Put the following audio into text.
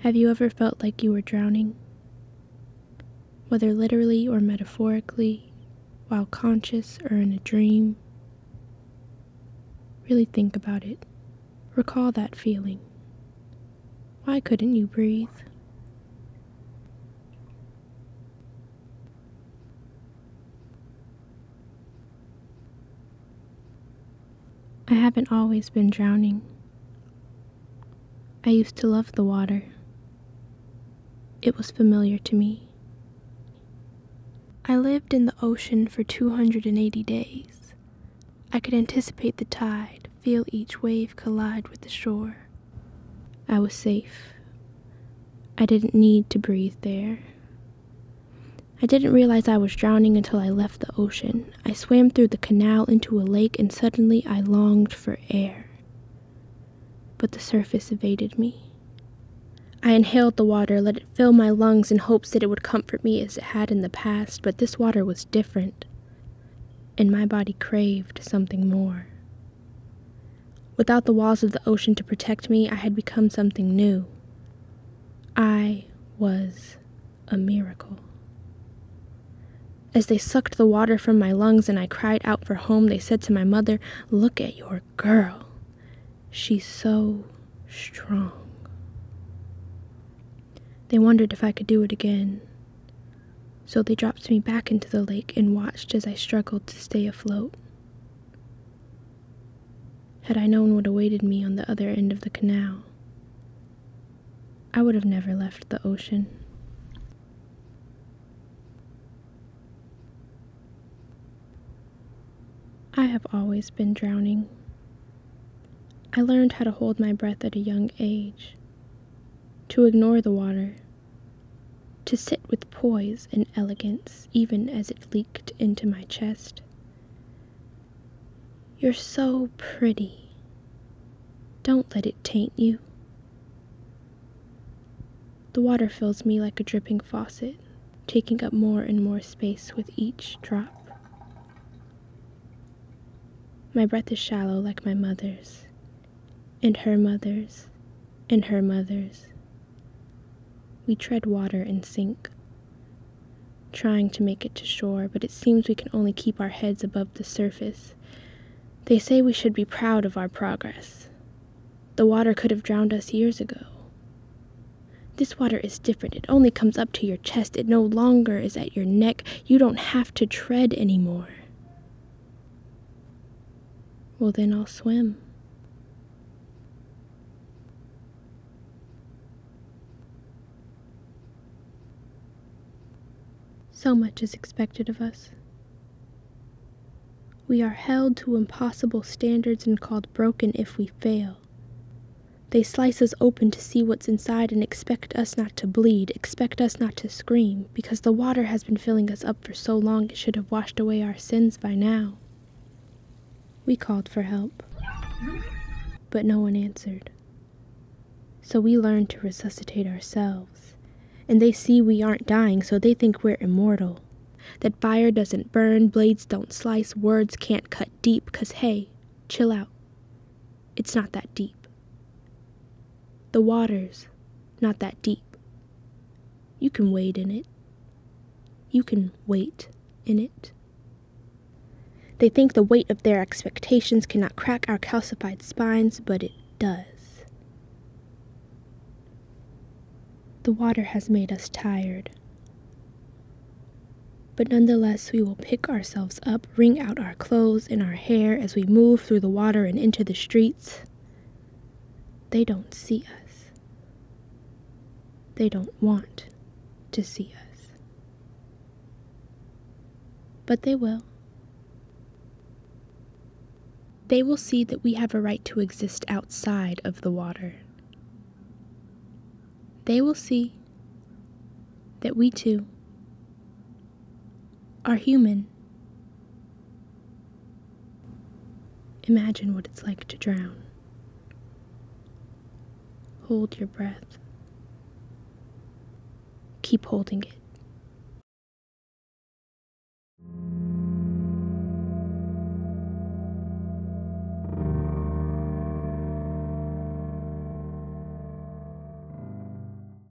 Have you ever felt like you were drowning? Whether literally or metaphorically, while conscious or in a dream? Really think about it. Recall that feeling. Why couldn't you breathe? I haven't always been drowning. I used to love the water. It was familiar to me. I lived in the ocean for 280 days. I could anticipate the tide, feel each wave collide with the shore. I was safe. I didn't need to breathe there. I didn't realize I was drowning until I left the ocean. I swam through the canal into a lake and suddenly I longed for air. But the surface evaded me. I inhaled the water, let it fill my lungs in hopes that it would comfort me as it had in the past, but this water was different, and my body craved something more. Without the walls of the ocean to protect me, I had become something new. I was a miracle. As they sucked the water from my lungs and I cried out for home, they said to my mother, "Look at your girl. She's so strong." They wondered if I could do it again. So they dropped me back into the lake and watched as I struggled to stay afloat. Had I known what awaited me on the other end of the canal, I would have never left the ocean. I have always been drowning. I learned how to hold my breath at a young age, to ignore the water, to sit with poise and elegance even as it leaked into my chest. You're so pretty. Don't let it taint you. The water fills me like a dripping faucet, taking up more and more space with each drop. My breath is shallow like my mother's, and her mother's, and her mother's. We tread water and sink, trying to make it to shore, but it seems we can only keep our heads above the surface. They say we should be proud of our progress. The water could have drowned us years ago. This water is different. It only comes up to your chest. It no longer is at your neck. You don't have to tread anymore. Well, then I'll swim. So much is expected of us. We are held to impossible standards and called broken if we fail. They slice us open to see what's inside and expect us not to bleed, expect us not to scream, because the water has been filling us up for so long it should have washed away our sins by now. We called for help, but no one answered. So we learned to resuscitate ourselves. And they see we aren't dying, so they think we're immortal. That fire doesn't burn, blades don't slice, words can't cut deep, 'cause hey, chill out. It's not that deep. The water's not that deep. You can wade in it. You can wait in it. They think the weight of their expectations cannot crack our calcified spines, but it does. The water has made us tired. But nonetheless, we will pick ourselves up, wring out our clothes and our hair as we move through the water and into the streets. They don't see us. They don't want to see us. But they will. They will see that we have a right to exist outside of the water. They will see that we too are human. Imagine what it's like to drown. Hold your breath. Keep holding it.